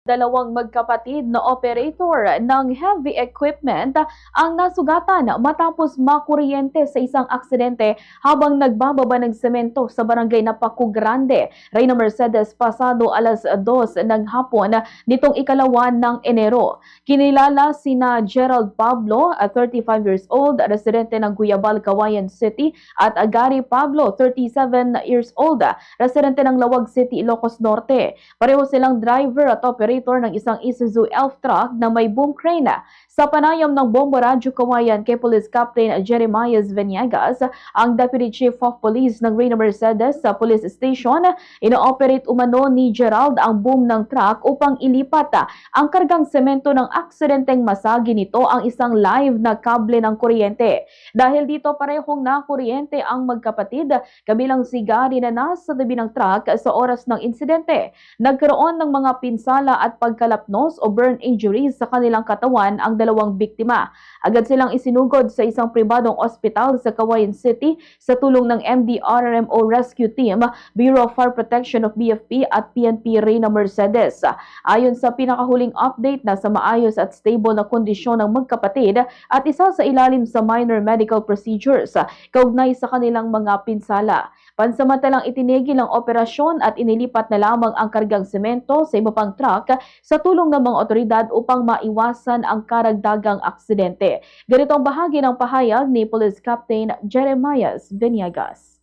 Dalawang magkapatid na operator ng heavy equipment ang nasugatan matapos makuryente sa isang aksidente habang nagbababa ng semento sa barangay Napacu Grande, Reyna Mercedes pasado alas 2 ng hapon nitong ikalawan ng Enero. Kinilala sina Gerald Pablo, 35 years old, residente ng Guyabal, Cauayan City, at Gary Pablo, 37 years old, residente ng Lawag City, Ilocos Norte. Pareho silang driver at operator ng isang Isuzu Elf truck na may boom crane. Sa panayam ng Bombo Radyo Cauayan kay Police Captain Jeremiah Venegas, ang Deputy Chief of Police ng Reyna Mercedes sa Police Station, ino-operate umano ni Gerald ang boom ng truck upang ilipat ang kargang semento ng aksidenteng masagi nito ang isang live na kable ng kuryente. Dahil dito parehong nakuryente ang magkapatid, kabilang si Gary na nasa tabi ng truck sa oras ng insidente. Nagkaroon ng mga pinsala at pagkalapnos o burn injuries sa kanilang katawan ang dalawang biktima. Agad silang isinugod sa isang pribadong ospital sa Cauayan City sa tulong ng MDRRMO Rescue Team, Bureau of Fire Protection of BFP at PNP Reyna Mercedes. Ayon sa pinakahuling update, nasa maayos at stable na kondisyon ng magkapatid at isa sa ilalim sa minor medical procedures kaugnay sa kanilang mga pinsala. Pansamantalang itinigil ang operasyon at inilipat na lamang ang kargang semento sa iba pang truck sa tulong ng mga otoridad upang maiwasan ang karagdagang aksidente. Ganito ang bahagi ng pahayag ni Police Captain Jeremiah Venegas.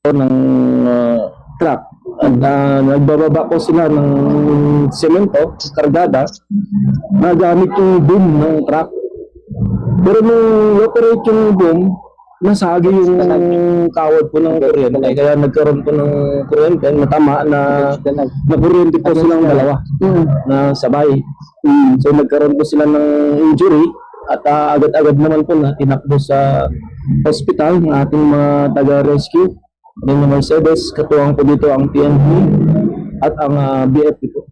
Ng truck at nagbababa po sila ng semento kargada na gamit yung boom ng truck. Pero nung operate yung boom, nasagi yung kawad po ng kuryente, kaya nagkaroon po ng kuryente, matama na kuryente po silang dalawa na sabay. So nagkaroon po sila ng injury at agad-agad naman po na tinakbo sa hospital ng ating mga taga-rescue. Reyna Mercedes, katuwang po dito ang PNP at ang BFP po.